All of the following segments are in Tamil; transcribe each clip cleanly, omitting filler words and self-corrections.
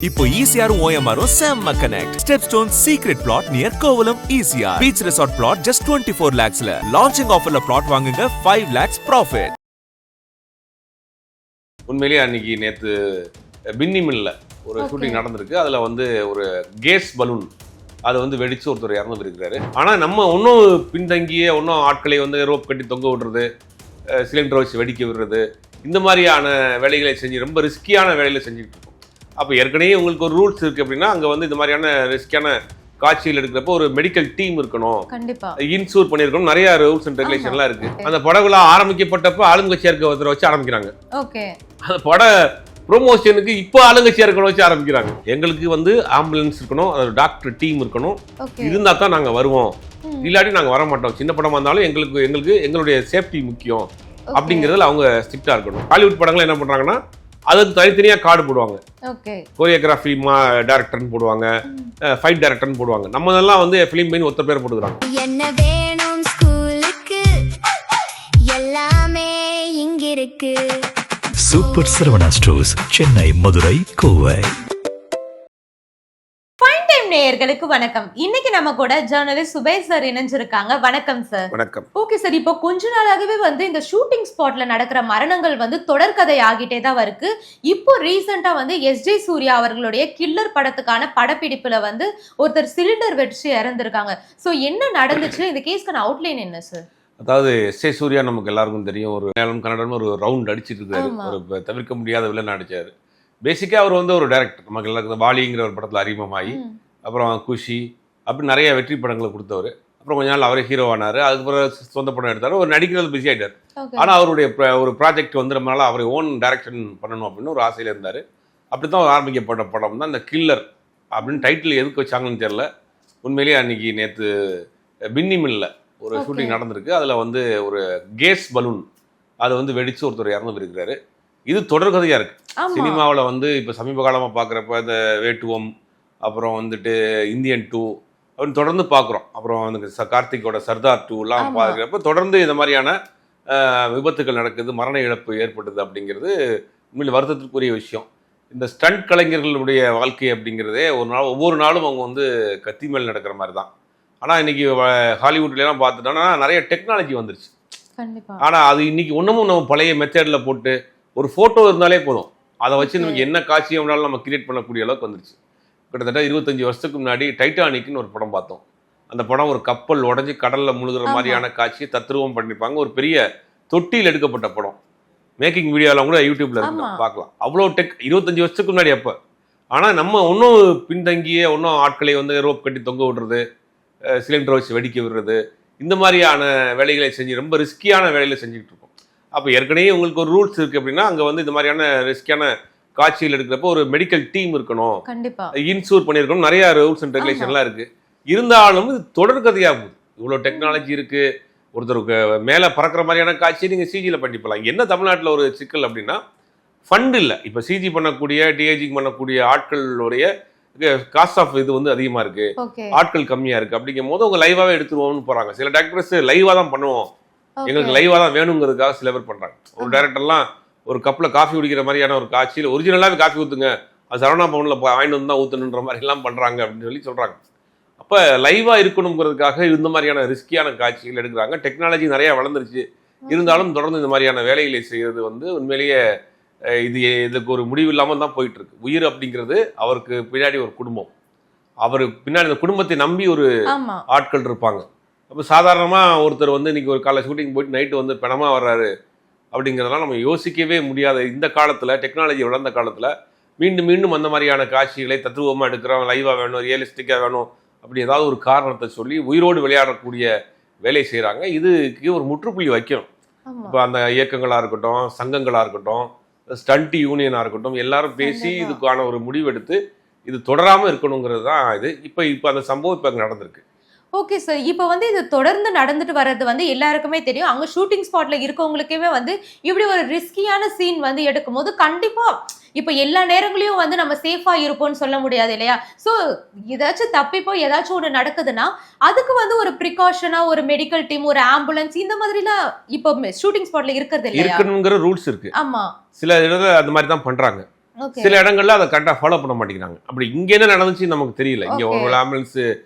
இப்போ ECR OMR செம்ம connect. Stepstone secret plot near Kovalam ECR. Beach resort plot just 24 lakhs ல. Launching offerல plot வாங்குங்க 5 lakhs profit. உண்மையிலேயே அன்னைக்கு நேற்று பின்னி மில்ல ஒரு ஷூட்டிங் நடந்திருக்கு. அதில் வந்து ஒரு கேஸ் பலூன் அதை வந்து வெடிச்சு ஒருத்தர் இறந்து இருக்கிறாரு. ஆனால் நம்ம இன்னும் பின்தங்கிய இன்னும் ஆட்களை வந்து ரோப் கட்டி தொங்க விடுறது, சிலிண்டரை வச்சு வெடிக்க விடுறது, இந்த மாதிரியான வேலைகளை செஞ்சு ரொம்ப ரிஸ்கியான வேலைகளை செஞ்சுக்கிட்டு இருக்கோம். அப்போ ஏற்கனவே உங்களுக்கு ஒரு ரூல்ஸ் இருக்குது அப்படின்னா அங்கே வந்து இந்த மாதிரியான ரிஸ்கியான காட்சிகள் எடுக்கிறப்போ ஒரு மெடிக்கல் டீம் இருக்கணும், இன்சூர் பண்ணியிருக்கணும், நிறைய ரூல்ஸ் அண்ட் ரெகுலேஷன்லாம் இருக்கு. அந்த படகுலாம் ஆரம்பிக்கப்பட்டப்போ ஆளுங்கட்சியா இருக்க ஒருத்தரை வச்சு ஆரம்பிக்கிறாங்க. அந்த பட ப்ரொமோஷனுக்கு இப்போ ஆளுங்கட்சியா இருக்கணும் வச்சு ஆரம்பிக்கிறாங்க. எங்களுக்கு வந்து ஆம்புலன்ஸ் இருக்கணும், அது டாக்டர் டீம் இருக்கணும், இருந்தா தான் நாங்கள் வருவோம், இல்லாட்டி நாங்கள் வர மாட்டோம். சின்ன படமா இருந்தாலும் எங்களுக்கு எங்களுடைய சேஃப்டி முக்கியம் அப்படிங்கிறதுல அவங்க ஸ்ட்ரிக்டா இருக்கணும். ஹாலிவுட் படங்கள் என்ன பண்றாங்கன்னா அதுக்கு தனித்தனியா கார்டு போடுவாங்க. கோரியோகிராஃபி டைரக்டர்னு போடுவாங்க, ஃபைட் டைரக்டர்னு போடுவாங்க. நம்ம எல்லாம் வந்து ஃபிலிம் மெயின் ஒத்த பேர் போட்டுக்கிறாங்க. என்ன வேணும் ஸ்கூலுக்கு எல்லாமே இங்க இருக்கு. Super Saravana stores, Chennai, Madurai, Kovai. நேயர்களுக்கு வணக்கம். இன்னைக்கு நம்ம கூட ஜர்னலிஸ்ட் சுபேஷ் சார் இணைஞ்சிருக்காங்க. வணக்கம் சார். வணக்கம். ஓகே சார், இப்போ கொஞ்ச நாளாகவே வந்து இந்த ஷூட்டிங் ஸ்பாட்ல நடக்கிற மரணங்கள் வந்து தொடர்கதை ஆகிட்டே தான் இருக்கு. இப்போ ரீசெண்டா வந்து எஸ்ஜே சூர்யா அவர்களுடைய கில்லர் படத்துக்கான படப்பிடிப்புல வந்து ஒருத்தர் சிலிண்டர் வெடிச்சு இறந்திருக்காங்க. ஸோ என்ன நடந்துச்சு, இந்த கேஸ்க்கான அவுட்லைன் என்ன சார்? அதாவது எஸ்ஜே சூர்யா நமக்கு எல்லாருக்கும் தெரியும், ஒரு மலையாளம் கன்னடம் ஒரு ரவுண்ட் அடிச்சிட்டு இருக்காரு, ஒரு தவிர்க்க முடியாத வில்லன் அடிச்சாரு. பேசிக்கா அவர் வந்து ஒரு டைரக்டர், நமக்கு எல்லாருக்கும் வாலிங்கிற ஒரு படத்துல அறிமுகமாகி அப்புறம் குஷி அப்படி நிறைய வெற்றி படங்களை கொடுத்தவர். அப்புறம் கொஞ்ச நாள் அவரே ஹீரோ ஆனார். அதுக்கப்புறம் சொந்த படம் எடுத்தார், ஒரு நடிக்கிறது பிஸி ஆகிட்டார். ஆனால் அவருடைய ஒரு ப்ராஜெக்ட் வந்து ரொம்ப நாள் அவரை ஓன் டைரக்ஷன் பண்ணணும் அப்படின்னு ஒரு ஆசையில் இருந்தார். அப்படி தான் ஆரம்பிக்கப்பட்ட படம் தான் இந்த கில்லர் அப்படின்னு டைட்டில் எதுக்கு வச்சாங்கன்னு தெரியல. உண்மையிலேயே அன்னைக்கு நேற்று பின்னி மில்ல ஒரு ஷூட்டிங் நடந்திருக்கு. அதில் வந்து ஒரு கேஸ் பலூன் அதை வந்து வெடித்து ஒருத்தர் இறந்து இருக்கிறாரு. இது தொடர்கதையாக இருக்குது. சினிமாவில் வந்து இப்போ சமீப காலமாக பார்க்குறப்ப இந்த வேட்டுவம், அப்புறம் வந்துட்டு இந்தியன் 2 அப்படின்னு தொடர்ந்து பார்க்குறோம். அப்புறம் வந்து கார்த்திகோட சர்தார் 2லாம் பார்க்குறப்ப தொடர்ந்து இந்த மாதிரியான விபத்துகள் நடக்குது, மரண இழப்பு ஏற்படுது அப்படிங்கிறது உண்மையில் வருத்தத்திற்குரிய விஷயம். இந்த ஸ்டண்ட் கலைஞர்களுடைய வாழ்க்கை அப்படிங்கிறதே ஒவ்வொரு நாளும் அவங்க வந்து கத்தி மேல் நடக்கிற மாதிரி தான். ஆனால் இன்னைக்கு ஹாலிவுட்லாம் பார்த்துட்டோம்னா நிறைய டெக்னாலஜி வந்துருச்சு. ஆனால் அது இன்னைக்கு ஒன்றுமும் நம்ம பழைய மெத்தடில் போட்டு ஒரு ஃபோட்டோ இருந்தாலே போதும், அதை வச்சு நமக்கு என்ன காட்சி வேணாலும் நம்ம கிரியேட் பண்ணக்கூடிய அளவுக்கு வந்துருச்சு. கிட்டத்தட்ட 25 வருஷத்துக்கு முன்னாடி டைட்டானிக்னு ஒரு படம் பார்த்தோம். அந்த படம் ஒரு கப்பல் உடஞ்சி கடலில் முழுகிற மாதிரியான காட்சியை தத்ரூபம் பண்ணியிருப்பாங்க. ஒரு பெரிய தொட்டியில் எடுக்கப்பட்ட படம். மேக்கிங் வீடியோலாம் கூட யூடியூப்ல இருக்கு, பார்க்கலாம். அவ்வளோ 25 வருஷத்துக்கு முன்னாடி அப்போ. ஆனால் நம்ம இன்னும் பின்தங்கிய இன்னும் ஆட்களை வந்து ரோப் கட்டி தொங்க விடுறது, சிலிண்டரை வச்சு வெடிக்க விடுறது, இந்த மாதிரியான வேலைகளை செஞ்சு ரொம்ப ரிஸ்கியான வேலைகளை செஞ்சுக்கிட்டு இருக்கோம். அப்போ ஏற்கனவே உங்களுக்கு ஒரு ரூல்ஸ் இருக்குது அப்படின்னா அங்கே வந்து இந்த மாதிரியான ரிஸ்கியான காட்சிகள் எடுக்கிறப்போ ஒரு மெடிக்கல் டீம் இருக்கணும், இன்சூர் பண்ணியிருக்கணும், நிறைய ரூல்ஸ் அண்ட் ரெகுலேஷன்லாம் இருக்கு. இருந்தாலும் இது தொடர்கதையாக போகுது. இவ்வளோ டெக்னாலஜி இருக்கு. ஒருத்தருக்கு மேலே பறக்கிற மாதிரியான காட்சியை நீங்கள் சிஜியில் பண்ணிப்பலாம். என்ன தமிழ்நாட்டில் ஒரு சிக்கல் அப்படின்னா ஃபண்ட் இல்லை. இப்போ சிஜி பண்ணக்கூடிய டிஐஜிங் பண்ணக்கூடிய ஆட்களுடைய காஸ்ட் ஆஃப் இது வந்து அதிகமாக இருக்கு, ஆட்கள் கம்மியாக இருக்கு. அப்படிங்கும் போது அவங்க லைவாகவே எடுத்துருவோம்னு போகிறாங்க. சில டேரக்டர்ஸ் லைவாக தான் பண்ணுவோம், எங்களுக்கு லைவாக தான் வேணுங்கிறதுக்காக சில பேர் பண்ணுறாங்க. ஒரு டேரக்டர்லாம் ஒரு கப்பில் காஃபி குடிக்கிற மாதிரியான ஒரு காட்சியில் ஒரிஜினலாகவே காஃபி ஊற்றுங்க, அது சரவணா பவனில் வாங்கிட்டு வந்து தான் ஊற்றணுன்ற மாதிரிலாம் பண்ணுறாங்க அப்படின்னு சொல்கிறாங்க. அப்போ லைவாக இருக்கணுங்கிறதுக்காக இந்த மாதிரியான ரிஸ்கியான காட்சிகள் எடுக்கிறாங்க. டெக்னாலஜி நிறையா வளர்ந்துருச்சு. இருந்தாலும் தொடர்ந்து இந்த மாதிரியான வேலைகளை செய்கிறது வந்து உண்மையிலேயே இதுக்கு ஒரு முடிவு இல்லாமல் தான் போயிட்டு இருக்கு. உயிர் அப்படிங்கிறது அவருக்கு பின்னாடி ஒரு குடும்பம், அவர் பின்னாடி இந்த குடும்பத்தை நம்பி ஒரு ஆட்கள் இருப்பாங்க. அப்போ சாதாரணமாக ஒருத்தர் வந்து இன்னைக்கு ஒரு காலை ஷூட்டிங் போயிட்டு நைட்டு வந்து பணமாக வர்றாரு அப்படிங்கிறதெல்லாம் நம்ம யோசிக்கவே முடியாத இந்த காலத்தில், டெக்னாலஜி வளர்ந்த காலத்தில் மீண்டும் மீண்டும் அந்த மாதிரியான காட்சிகளை தத்துவமாக எடுக்கிறோம், லைவாக வேணும், ரியலிஸ்டிக்காக வேணும் அப்படி ஏதாவது ஒரு காரணத்தை சொல்லி உயிரோடு விளையாடக்கூடிய வேலை செய்கிறாங்க. இதுக்கு ஒரு முற்றுப்புள்ளி வைக்கணும். இப்போ அந்த இயக்கங்களாக இருக்கட்டும், சங்கங்களாக இருக்கட்டும், ஸ்டண்ட் யூனியனாக இருக்கட்டும், எல்லாரும் பேசி இதுக்கான ஒரு முடிவெடுத்து இது தொடராமல் இருக்கணுங்கிறது தான் இது. இப்போ அந்த சம்பவம் இப்போ அங்கே நடந்திருக்கு. ஓகே சார், இப்போ வந்து இது தொடர்ந்து நடந்துட்டு வர்றது வந்து எல்லாருக்குமே தெரியும். அங்கே ஷூட்டிங் ஸ்பாட்ல இருக்கவங்களுக்குமே வந்து இப்படி ஒரு ரிஸ்கியான சீன் வந்து எடுக்கும் போது கண்டிப்பா இப்போ எல்லா நேரங்களையும் வந்து நம்ம சேஃபா இருப்போம்னு சொல்ல முடியாது இல்லையா? ஸோ ஏதாச்சும் தப்பிப்போ ஏதாச்சும் ஒன்று நடக்குதுன்னா அதுக்கு வந்து ஒரு ப்ரிகாஷனா ஒரு மெடிக்கல் டீம், ஒரு ஆம்புலன்ஸ், இந்த மாதிரிலாம் இப்போ ஷூட்டிங் ஸ்பாட்ல இருக்கிறது இல்லையா? இருக்கணுங்கிற ரூல்ஸ் இருக்கு. ஆமா, சில இடத்துல அந்த மாதிரி தான் பண்றாங்க. Okay. சில இடங்கள்ல அதை கரெக்டாக ஃபாலோ பண்ண மாட்டேங்கிறாங்க. அப்படி இங்க என்ன நடந்துச்சு நமக்கு தெரியல. இங்க ஒரு ஆம்புலன்ஸ்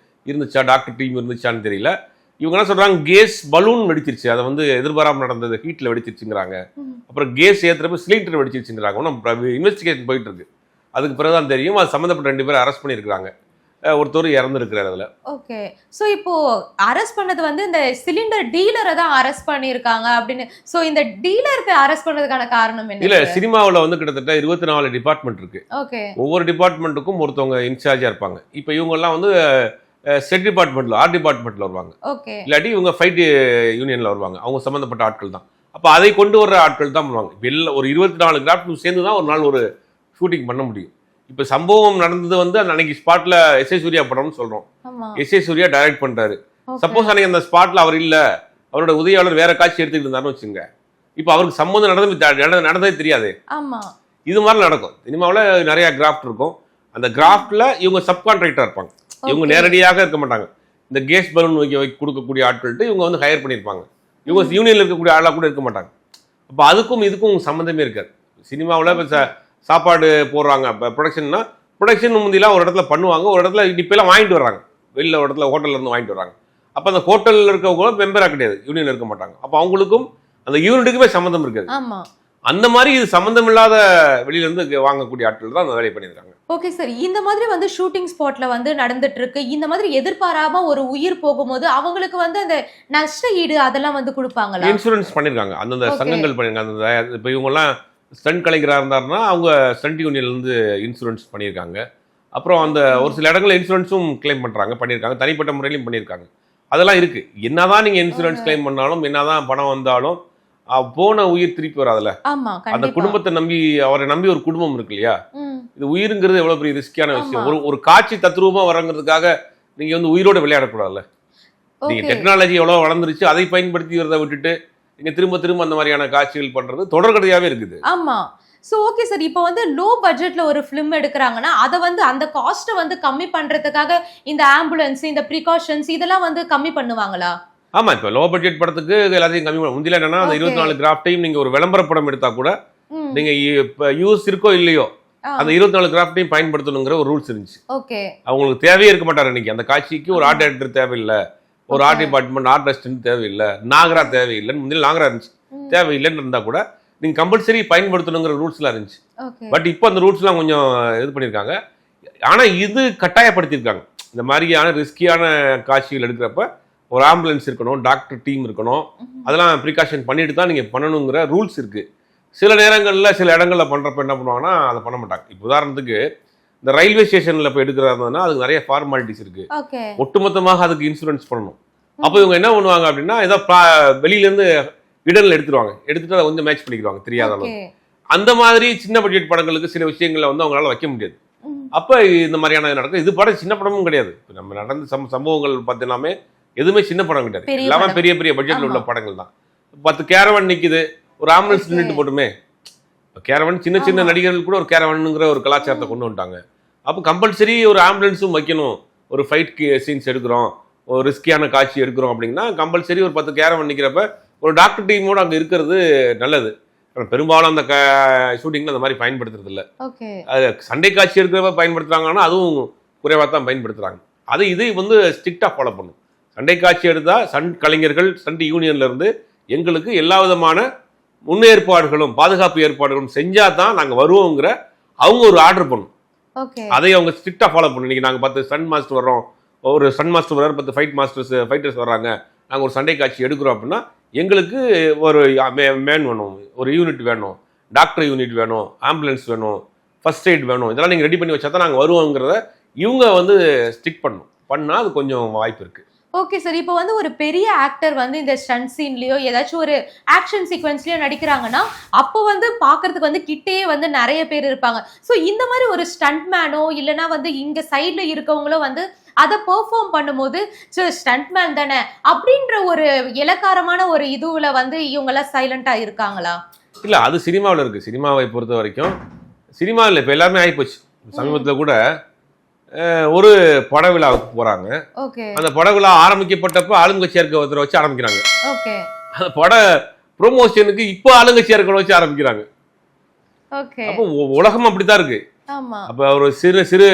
இருந்துச்சா, டாக்டர் டீம் இருந்துச்சான்னு தெரியல. இவங்க என்ன சொல்றாங்க, கேஸ் பலூன் வெடிச்சிருச்சு, அதை வந்து எதிர்பாராம நடந்தது, ஹீட்ல வெடிச்சிருச்சுங்கிறாங்க. அப்புறம் கேஸ் ஏத்துறப்ப சிலிண்டர் வெடிச்சிருச்சுங்கிறாங்க. ஒன்றும் இன்வெஸ்டிகேஷன் போயிட்டு இருக்கு. அதுக்கு பிறகுதான் தெரியும். அது சம்மந்தப்பட்ட 2 பேர் அரெஸ்ட் பண்ணியிருக்காங்க. ஒருத்தர் இறந்துருக்கிறார் அதுல. ஓகே. சோ இப்போ அரெஸ்ட் பண்ணது வந்து இந்த சிலிண்டர் டீலரை தான் அரெஸ்ட் பண்ணிருக்காங்க அப்படின்னு. சோ இந்த டீலருக்கு அரெஸ்ட் பண்ணதுக்கான காரணம் என்ன? இல்ல, சினிமாவுல வந்து கிட்டத்தட்ட 24 டிபார்ட்மெண்ட் இருக்கு. ஓகே. ஒவ்வொரு டிபார்ட்மெண்ட்டுக்கும் ஒருத்தவங்க இன்சார்ஜா இருப்பாங்க. இப்போ இவங்க எல்லாம் வந்து செட் டிபார்ட்மெண்ட்ல, ஆர்ட் டிபார்ட்மெண்ட்ல வருவாங்க. ஓகே. இல்லாட்டி இவங்க ஃபைட் யூனியன்ல வருவாங்க. அவங்க சம்பந்தப்பட்ட ஆட்கள் தான். அப்ப அதை கொண்டு வர்ற ஆட்கள் தான் பண்ணுவாங்க. வெளில ஒரு 24 கிராஃப்ட் சேர்ந்து தான் ஒரு நாள் ஒரு ஷூட்டிங் பண்ண முடியும். இப்ப சம்பவம் நடந்தது வந்து அன்னைக்கு ஸ்பாட்ல எஸ்.ஏ. சூர்யா படம்னு சொல்றோம். எஸ்.ஏ. சூர்யா டைரக்ட் பண்றாரு. சப்போஸ் அன்னைக்கு அந்த ஸ்பாட்ல அவர் இல்ல, அவரோட உதவியாளர் வேற காட்சி எடுத்துக்கிட்டு இருந்தாருன்னு வச்சுங்க, இப்ப அவருக்கு சம்பந்தம் நடந்ததே தெரியாது. ஆமா. இது மாதிரி நடக்கும். சினிமாவில் நிறைய கிராஃப்ட் இருக்கும். அந்த கிராஃப்ட்ல இவங்க சப்கான்ட்ராக்டர் இருப்பாங்க. இவங்க நேரடியாக இருக்க மாட்டாங்க. இந்த கேஸ் பலூன் கொடுக்கக்கூடிய ஆட்கள்கிட்ட இவங்க வந்து ஹையர் பண்ணியிருப்பாங்க. இவங்க யூனியன்ல இருக்கக்கூடிய ஆளாக கூட இருக்க மாட்டாங்க. அப்போ அதுக்கும் இதுக்கும் சம்மந்தமே இருக்காது. சினிமாவில் இப்போ சாப்பாடு போடுறாங்க, இப்போ ப்ரொடக்ஷன் முந்திலாம் ஒரு இடத்துல பண்ணுவாங்க, ஒரு இடத்துல இப்பெல்லாம் வாங்கிட்டு வர்றாங்க, வெளியில் ஒரு இடத்துல ஹோட்டல்ல இருந்து வாங்கிட்டு வர்றாங்க. அப்போ அந்த ஹோட்டலில் இருக்கவங்க மெம்பராக கிடையாது, யூனியன் இருக்க மாட்டாங்க. அப்போ அவங்களுக்கும் அந்த யூனிட்டுக்குமே சம்மந்தம் இருக்காது. அந்த மாதிரி இது சம்மந்தம் இல்லாத வெளியில இருந்து வாங்கக்கூடிய ஆட்கள் தான் அந்த வேலையை பண்ணியிருக்காங்க. ஓகே சார், இந்த மாதிரி வந்து ஷூட்டிங் ஸ்பாட்ல வந்து நடந்துட்டு இருக்கு. இந்த மாதிரி எதிர்பாராம ஒரு உயிர் போகும்போது அவங்களுக்கு வந்து அந்த நஷ்ட ஈடு அதெல்லாம் வந்து கொடுப்பாங்களா? இன்சூரன்ஸ் பண்ணிருக்காங்க, அந்தந்த சங்கங்கள் பண்ணிருக்காங்க. அந்த இப்போ இவங்கெல்லாம் ஸ்டண்ட் கலைஞராக இருந்தாருன்னா அவங்க ஸ்டண்ட் யூனியன்ல இருந்து இன்சூரன்ஸ் பண்ணியிருக்காங்க. அப்புறம் அந்த ஒரு சில இடங்களில் இன்சூரன்ஸும் கிளைம் பண்ணியிருக்காங்க, தனிப்பட்ட முறையிலும் பண்ணியிருக்காங்க. அதெல்லாம் இருக்கு. என்னதான் நீங்க இன்சூரன்ஸ் கிளைம் பண்ணாலும், என்னதான் பணம் வந்தாலும் போன உயிர் திருப்பி வராதுல. அந்த குடும்பத்தை நம்பி, அவரை நம்பி ஒரு குடும்பம் இருக்கு இல்லையா? இது உயிருங்கிறது எவ்வளவு பெரிய ரிஸ்கியான விஷயம். ஒரு காட்சி தத்ரூபமா வரங்கிறதுக்காக நீங்க வந்து உயிரோட விளையாடக்கூடாதுல்ல. நீங்க டெக்னாலஜி எவ்வளவு வளர்ந்துருச்சு, அதை பயன்படுத்தி வரதை விட்டுட்டு நீங்க திரும்ப திரும்ப அந்த மாதிரியான காட்சிகள் பண்றது தொடர்கதையாவே இருக்குது. ஆமா. சோ ஓகே சார், இப்போ வந்து லோ பட்ஜெட்ல ஒரு ஃபிலிம் எடுக்கிறாங்கன்னா அதை வந்து அந்த காஸ்ட்டை வந்து கம்மி பண்றதுக்காக இந்த ஆம்புலன்ஸ், இந்த ப்ரிகாஷன்ஸ் இதெல்லாம் வந்து கம்மி பண்ணுவாங்களா? ஆமா, இப்ப லோ பட்ஜெட் படத்துக்கு எல்லாத்தையும் கம்மி பண்ண முந்தில என்னன்னா, அந்த 24 கிராஃப்டையும் நீங்க ஒரு விளம்பர படம் எடுத்தா கூட நீங்க யூஸ் இருக்கோ இல்லையோ அந்த 24 கிராஃப்டையும் பயன்படுத்தணுங்கிற ஒரு ரூல்ஸ் இருந்துச்சு. அவங்களுக்கு தேவையே இருக்க மாட்டாரு. இன்னைக்கு அந்த காட்சிக்கு ஒரு ஆர்ட் டைரக்டர் தேவையில்லை, ஒரு ஆர்ட் டிபார்ட்மெண்ட் ஆர்ட் அசிஸ்டன்ட் தேவையில்லை, நாகரா தேவையில்லைன்னு முந்தில நாகரா இருந்துச்சு. தேவையில்லைன்னு இருந்தா கூட நீங்க கம்பல்சரி பயன்படுத்தணுங்கிற ரூல்ஸ்லாம் இருந்துச்சு. பட் இப்போ அந்த ரூல்ஸ்லாம் கொஞ்சம் இது பண்ணியிருக்காங்க. ஆனா இது கட்டாயப்படுத்தியிருக்காங்க. இந்த மாதிரியான ரிஸ்கியான காட்சிகள் எடுக்கிறப்ப ஒரு ஆம்புலன்ஸ் இருக்கணும், டாக்டர் டீம் இருக்கணும், அதெல்லாம் ப்ரிகாஷன் பண்ணிட்டு தான் நீங்கள் பண்ணணுங்கிற ரூல்ஸ் இருக்கு. சில நேரங்களில் சில இடங்களில் பண்ணுறப்ப என்ன பண்ணுவாங்கன்னா அதை பண்ண மாட்டாங்க. இப்போ உதாரணத்துக்கு இந்த ரயில்வே ஸ்டேஷனில் இப்போ எடுக்கிறதுனா அதுக்கு நிறைய ஃபார்மாலிட்டிஸ் இருக்கு. ஒட்டுமொத்தமாக அதுக்கு இன்சூரன்ஸ் பண்ணணும். அப்போ இவங்க என்ன பண்ணுவாங்க அப்படின்னா, ஏதோ வெளியிலேருந்து இடர்ல எடுத்துட்டு அதை வந்து மேட்ச் பண்ணிக்கிறாங்க தெரியாத அளவு. அந்த மாதிரி சின்ன பட்ஜெட் படங்களுக்கு சில விஷயங்களை வந்து அவங்களால வைக்க முடியாது. அப்போ இந்த மாதிரியான நடக்கும். இது படம் சின்ன படமும் கிடையாது. இப்போ நம்ம நடந்த சம்பவங்கள் பார்த்தீங்கன்னாமே எதுவுமே சின்ன படம் கிடையாது, எல்லாமே பெரிய பெரிய பட்ஜெட்ல உள்ள படங்கள் தான். 10 கேரவன் நிக்குது, ஒரு ஆம்புலன்ஸ் நின்றுட்டு போட்டுமே. கேரவன் சின்ன சின்ன நடிகர்கள் கூட ஒரு கேரவனுங்கிற ஒரு கலாச்சாரத்தை கொண்டு வந்துட்டாங்க. அப்போ கம்பல்சரி ஒரு ஆம்புலன்ஸும் வைக்கணும். ஒரு ஃபைட் சீன்ஸ் எடுக்கிறோம், ஒரு ரிஸ்கியான காட்சி எடுக்கிறோம் அப்படின்னா கம்பல்சரி ஒரு 10 கேரவன் நிற்கிறப்ப ஒரு டாக்டர் டீமோட அங்கே இருக்கிறது நல்லது. பெரும்பாலும் அந்த ஷூட்டிங்ல அந்த மாதிரி பயன்படுத்துறது இல்லை. அது சண்டை காட்சி எடுக்கிறப்ப பயன்படுத்துறாங்கன்னா அதுவும் குறைவாக தான் பயன்படுத்துறாங்க. இதை வந்து ஸ்ட்ரிக்டா ஃபாலோ பண்ணும். சண்டை காட்சி எடுத்தா சண்ட் கலைஞர்கள் சண்ட் யூனியன்ல இருந்து எங்களுக்கு எல்லா விதமான முன்னேற்பாடுகளும் பாதுகாப்பு ஏற்பாடுகளும் செஞ்சா தான் நாங்க வருவோங்கிற அவங்க ஒரு ஆர்டர் பண்ணும். அதை அவங்க ஸ்ட்ரிக்டா ஃபாலோ பண்ணும். இன்னைக்கு நாங்க 10 ஸ்டண்ட் மாஸ்டர் வர்றோம், ஒரு ஸ்டண்ட் மாஸ்டர் வர்றாரு, 10 ஃபைட்டர்ஸ் வர்றாங்க, நாங்க ஒரு சண்டை காட்சி எடுக்கிறோம் அப்படின்னா எங்களுக்கு ஒரு மேன் வேணும், ஒரு யூனிட் வேணும், டாக்டர் யூனிட் வேணும், ஆம்புலன்ஸ் வேணும், ஃபர்ஸ்ட் எய்ட் வேணும், இதெல்லாம் நீங்க ரெடி பண்ணி வச்சா தான் நாங்க வருவோங்கிறத இவங்க வந்து ஸ்டிக் பண்ணா அது கொஞ்சம் வாய்ப்பு இருக்கு. ஓகே சார், இப்போ வந்து ஒரு பெரிய ஆக்டர் வந்து இந்த ஸ்டண்ட் சீன்லயோ ஏதாச்சும் ஒரு ஆக்ஷன் சீக்வன்ஸ்லயோ நடிக்கிறாங்கன்னா அப்போ வந்து பாக்குறதுக்கு வந்து கிட்டே வந்து நிறைய பேர் இருப்பாங்க. ஸோ இந்த மாதிரி ஒரு ஸ்டண்ட் மேனோ இல்லைன்னா வந்து இங்க சைட்ல இருக்கவங்களோ வந்து அதை பெர்ஃபார்ம் பண்ணும்போது ஸ்டண்ட் மேன் தானே அப்படின்ற ஒரு இலக்காரமான ஒரு இதுல வந்து இவங்கெல்லாம் சைலண்டா இருக்காங்களா? இல்ல, அது சினிமாவில் இருக்கு. சினிமாவை பொறுத்த வரைக்கும் சினிமாவில் இப்போ எல்லாருமே ஆகிப்போச்சு. சமீபத்தில் கூட ஒரு பட விழாவுக்கு போறாங்க. அந்த பட விழா ஆரம்பிக்கப்பட்டப்ப ஆளுங்கட்சியா இருக்க ஒருத்தரை வச்சு ஆரம்பிக்கிறாங்க. அந்த பட ப்ரொமோஷனுக்கு இப்போ ஆளுங்கட்சியா இருக்கிற வச்சு ஆரம்பிக்கிறாங்க. ஓகே. அப்போ உலகம் அப்படித்தான் இருக்கு. ஆமா. அப்ப ஒரு சிறு சிறு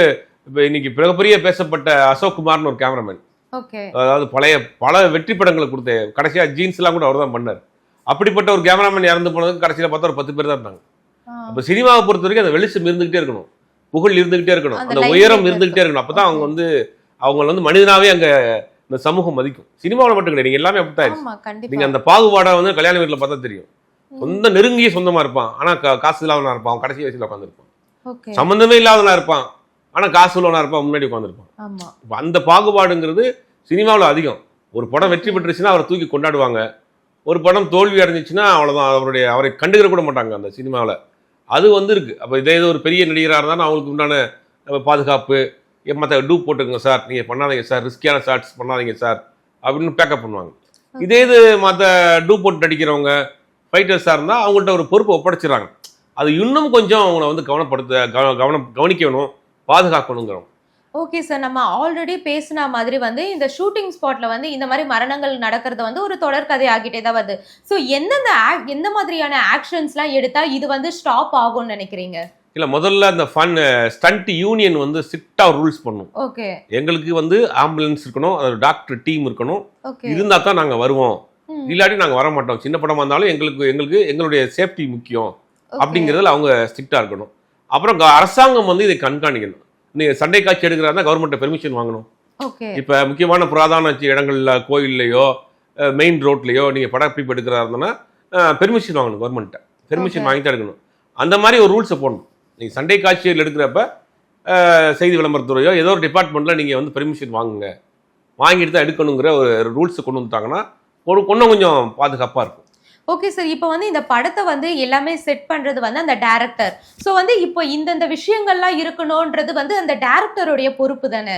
இப்ப இன்னைக்கு மிகப்பெரிய பேசப்பட்ட அசோக் குமார்னு ஒரு கேமராமேன், ஓகே. அதாவது பல வெற்றி படங்களை கொடுத்த கடைசியா ஜீன்ஸ் எல்லாம் கூட அவர் தான் பண்ணார். அப்படிப்பட்ட ஒரு கேமராமேன் இறந்து போனதுக்கு கடைசியில பார்த்தா ஒரு 10 பேர் தான் இருந்தாங்க. அப்ப சினிமாவை பொறுத்த வரைக்கும் அந்த வெளிச்சம் இருந்துகிட்டே இருக்கணும், புகழ் இருந்துகிட்டே இருக்கணும், அந்த உயரம் இருந்துகிட்டே இருக்கணும். அப்பதான் அவங்க வந்து மனிதனாவே அங்க இந்த சமூகம் மதிக்கும். சினிமாவில் மட்டும் கிடையாது, நீங்க எல்லாமே அப்படித்தான். நீங்க அந்த பாகுபாடை வந்து கல்யாண வீட்டுல பார்த்தா தெரியும். சொந்த நெருங்கிய சொந்தமா இருப்பான், ஆனா காசு இல்லாதவனா இருப்பான், அவன் கடைசி வயசுல உட்காந்துருப்பான். சம்பந்தமே இல்லாதவனா இருப்பான், ஆனா காசு உள்ளவனா இருப்பான், முன்னாடி உட்காந்துருப்பான். அந்த பாகுபாடுங்கிறது சினிமாவில் அதிகம். ஒரு படம் வெற்றி பெற்றுச்சுன்னா அவரை தூக்கி கொண்டாடுவாங்க, ஒரு படம் தோல்வி அடைஞ்சிச்சுன்னா அவ்வளவுதான், அவரை கண்டுக்கிற கூட மாட்டாங்க அந்த சினிமாவில். அது வந்து இருக்கு. அப்போ இதே ஒரு பெரிய நடிகராக இருந்தாலும் அவங்களுக்கு உண்டான பாதுகாப்பு, மற்ற டூப் போட்டுருங்க சார், நீங்கள் பண்ணாதீங்க சார், ரிஸ்கியான ஷார்ட்ஸ் பண்ணாதீங்க சார் அப்படின்னு பேக்கப் பண்ணுவாங்க. இதே இது மற்ற டூப் போட்டு அடிக்கிறவங்க ஃபைட்டர்ஸாக இருந்தால் அவங்கள்ட்ட ஒரு பொறுப்பை ஒப்படைச்சிடறாங்க. அது இன்னும் கொஞ்சம் அவங்கள வந்து கவனிக்க வேணும், பாதுகாக்கணுங்கிறோம். ஓகே சார், நம்ம ஆல்ரெடி பேசின மாதிரி வந்து இந்த ஷூட்டிங் ஸ்பாட்ல வந்து இந்த மாதிரி மரணங்கள் நடக்கிறது வந்து ஒரு தொடர்கதை ஆகிட்டே தான் வருது. ஸோ எந்த மாதிரியான ஆக்ஷன்ஸ்லாம் எடுத்தா இது வந்து ஸ்டாப் ஆகும்னு நினைக்கிறீங்க? இல்ல, முதல்ல அந்த ஸ்டண்ட் யூனியன் வந்து ஸ்ட்ரிக்டா ரூல்ஸ் பண்ணும். ஓகே. எங்களுக்கு வந்து ஆம்புலன்ஸ் இருக்கணும், அது டாக்டர் டீம் இருக்கணும், இருந்தா தான் நாங்க வருவோம், இல்லாட்டி நாங்க வர மாட்டோம். சின்ன படமா இருந்தாலும் எங்களுக்கு எங்களுடைய சேஃப்டி முக்கியம் அப்படிங்கிறதுல அவங்க ஸ்ட்ரிக்டா இருக்கணும். அப்புறம் அரசாங்கம் வந்து இதை கண்காணிக்கணும். நீங்க சண்டை காட்சி எடுக்கிறதா கவர்மெண்ட் பெர்மிஷன் வாங்கணும். இப்ப முக்கியமான புராதன இடங்கள்ல, கோயில்லையோ மெயின் ரோட்லயோ நீங்க படப்பிடிப்பு எடுக்கிறதா இருந்தோம்னா பெர்மிஷன் வாங்கணும், கவர்மெண்ட்ட பெர்மிஷன் வாங்கி தான் எடுக்கணும். அந்த மாதிரி ஒரு ரூல்ஸை போடணும். நீங்க சண்டை காட்சிகள் எடுக்கிறப்ப செய்தி விளம்பரத்துறையோ ஏதோ ஒரு டிபார்ட்மெண்ட்ல நீங்க வந்து பெர்மிஷன் வாங்குங்க, வாங்கிட்டு தான் எடுக்கணுங்கிற ஒரு ரூல்ஸ் கொண்டு வந்துட்டாங்கன்னா இன்னும் கொஞ்சம் பாதுகாப்பா இருக்கும். ஓகே சார், இப்போ வந்து இந்த படத்தை வந்து எல்லாமே செட் பண்றது வந்து அந்த டைரக்டர். ஸோ வந்து இப்போ இந்த விஷயங்கள்லாம் இருக்கணும்ன்றது வந்து அந்த டைரக்டருடைய பொறுப்பு தானே.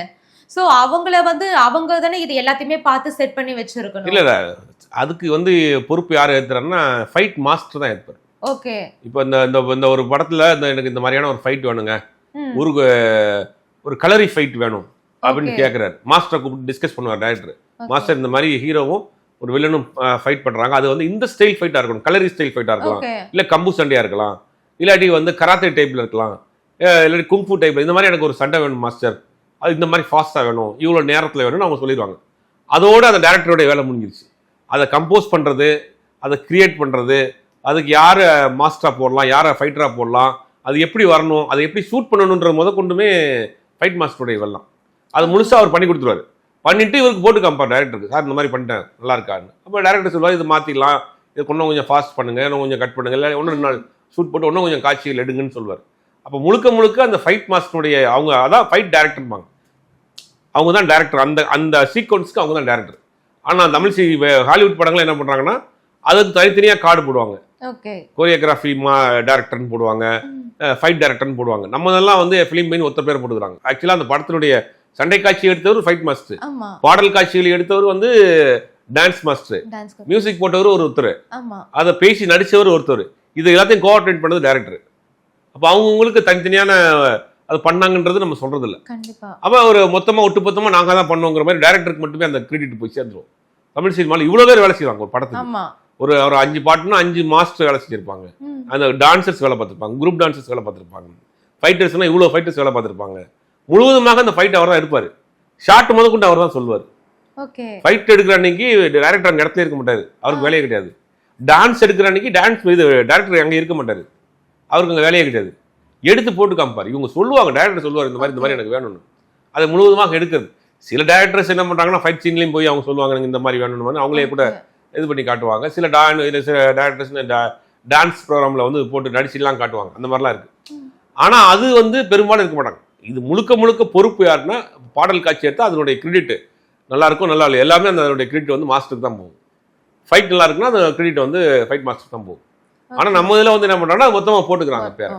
ஸோ அவங்க தானே இது எல்லாத்தையுமே பார்த்து செட் பண்ணி வச்சிருக்கணும். இல்ல, அதுக்கு வந்து பொறுப்பு யார் ஏற்றுறாருன்னா ஃபைட் மாஸ்டர் தான் ஏற்பாரு. ஓகே. இப்போ இந்த ஒரு படத்துல எனக்கு இந்த மாதிரியான ஒரு ஃபைட் வேணுங்க, ஒரு கலரி ஃபைட் வேணும் அப்படின்னு கேட்கிறாரு. மாஸ்டரை கூப்பிட்டு டிஸ்கஸ் பண்ணுவார் டைரக்டர். மாஸ்டர், இந்த மாதிரி ஹீரோவும் ஒரு வில்லனும் ஃபைட் பண்றாங்க, அது வந்து இந்த ஸ்டைல் ஃபைட்டா இருக்கணும், கலரி ஸ்டைல் ஃபைட்டா இருக்கலாம், இல்ல கம்பு சண்டையா இருக்கலாம், இல்லாட்டி வந்து கராத்தே டைப்ல இருக்கலாம், இல்லாட்டி குங்ஃபு டைப்ல, இந்த மாதிரி எனக்கு ஒரு சண்டை வேணும் மாஸ்டர், அது இந்த மாதிரி ஃபாஸ்டா வேணும், இவ்வளவு நேரத்துல வேணும்னு அவங்க சொல்லிடுவாங்க. அதோட அந்த டைரக்டருடைய வேலை முடிஞ்சிருச்சு. அதை கம்போஸ் பண்றது, அதை கிரியேட் பண்றது, அதுக்கு யாரை மாஸ்டரா போடலாம், யாரை ஃபைட்டரா போடலாம், அது எப்படி வரணும், அதை எப்படி ஷூட் பண்ணணுன்ற கொண்டுமே ஃபைட் மாஸ்டருடைய வெள்ளம். அது முழுசா அவர் பண்ணி கொடுத்துருவாரு. பண்ணிட்டு இவருக்கு போட்டு காமிப்பார் டைரக்டருக்கு, சார் இந்த மாதிரி பண்ணிட்டேன் நல்லா இருக்கான்னு. அப்போ டைரக்டர் சொல்லுவார், இது மாற்றிக்கலாம், இது இன்னும் கொஞ்சம் ஃபாஸ்ட் பண்ணுங்க, இன்னும் கொஞ்சம் கட் பண்ணுங்க, இல்லை ஒன்று 2 நாள் ஷூட் போட்டு இன்னும் கொஞ்சம் காட்சிகள் எடுங்கன்னு சொல்லுவார். அப்போ முழுக்க அந்த ஃபைட் மாஸ்டருடைய அவங்க அதான் ஃபைட் டைரக்டர்பாங்க, அவங்க தான் டைரக்டர். அந்த சீக்வன்ஸ்க்கு அவங்க தான் டைரக்டர். ஆனால் தமிழ் ஹாலிவுட் படங்கள் என்ன பண்ணுறாங்கன்னா அதுக்கு தனித்தனியாக கார்டு போடுவாங்க. கோரியோகிராஃபி டைரக்டர்னு போடுவாங்க, ஃபைட் டைரக்டர்னு போடுவாங்க. நம்மதெல்லாம் வந்து ஃபிலிம் மெயின் ஒருத்தர் பேர் போட்டுக்கிறாங்க. ஆக்சுவலாக அந்த படத்தினுடைய சண்டை காட்சி எடுத்தவர் ஃபைட் மாஸ்டர், பாடல் காட்சிகள் எடுத்தவர் வந்து டான்ஸ் மாஸ்டர், மியூசிக் போட்டவர் ஒருத்தர், அதை பேசி நடிச்சவர் ஒருத்தர், இது எல்லாத்தையும் கோஆர்டினேட் பண்ணது டைரக்டர். அப்போ அவங்களுக்கு தனித்தனியான அது பண்ணாங்கன்றது நம்ம சொல்றது இல்லை. அப்போ ஒரு ஒட்டுமொத்தமா நாங்க தான் பண்ணுவோங்கிற மாதிரி டைரக்டருக்கு மட்டுமே அந்த கிரெடிட் போய் சேர்ந்துரும். தமிழ் சினிமாவில் இவ்வளவு பேர் வேலை செய்வாங்க ஒரு படத்துக்கு. ஒரு 5 பாட்டுன்னா 5 மாஸ்டர் வேலை செஞ்சிருப்பாங்க, அந்த டான்சர்ஸ் வேலை பார்த்துருப்பாங்க, குரூப் டான்சர்ஸ் வேலை பார்த்துருப்பாங்க, ஃபைட்டர்ஸ்னா இவ்வளோ ஃபைட்டர்ஸ் வேலை பார்த்துருப்பாங்க. முழுவதுமாக அந்த ஃபைட் அவர் தான் எடுப்பாரு, ஷார்ட் முதற்கொண்டு அவர் தான் சொல்லுவார். ஃபைட் எடுக்கிற அன்னைக்கு டைரக்டர் அங்கே இடத்துல இருக்க மாட்டாரு, அவருக்கு வேலையே கிடையாது. டான்ஸ் எடுக்கிற அன்னைக்கு டைரக்டர் அங்கே இருக்க மாட்டாரு, அவருக்கு அங்கே வேலையே கிடையாது. எடுத்து போட்டு காமிப்பார். இவங்க சொல்லுவாங்க, டைரக்டர் சொல்லுவார் இந்த மாதிரி எனக்கு வேணும்னு, அதை முழுவதுமாக எடுக்கிறது. சில டைரக்டர்ஸ் என்ன பண்றாங்கன்னா ஃபைட் சீன்லையும் போய் அவங்க சொல்லுவாங்க எனக்கு இந்த மாதிரி வேணும்னு, அவங்களே கூட இது பண்ணி காட்டுவாங்க. சில டைரக்டர்ஸ் டான்ஸ் ப்ரோக்ராம்ல வந்து போட்டு நடிச்சுலாம் காட்டுவாங்க, அந்த மாதிரிலாம் இருக்கு. ஆனா அது வந்து பெரும்பாலும் இருக்க மாட்டாங்க. இது முழுக்க பொறுப்பு யாருன்னா பாடல் காட்சி எடுத்தா அதனுடைய கிரெடிட் நல்லா இருக்கும், நல்லா இல்லை, எல்லாமே அதனுடைய கிரெடிட் வந்து மாஸ்டருக்கு தான் போகும். ஃபைட் நல்லா இருக்குன்னா அந்த கிரெடிட் வந்து ஃபைட் மாஸ்டருக்கு தான் போகும். ஆனா நம்ம இதுல வந்து என்ன பண்றாங்கன்னா மொத்தமா போட்டுக்கிறாங்க பேர்.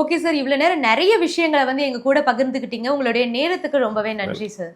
ஓகே சார், இவ்வளவு நேரம் நிறைய விஷயங்களை வந்து எங்க கூட பகிர்ந்துக்கிட்டீங்க. உங்களுடைய நேரத்துக்கு ரொம்பவே நன்றி சார்.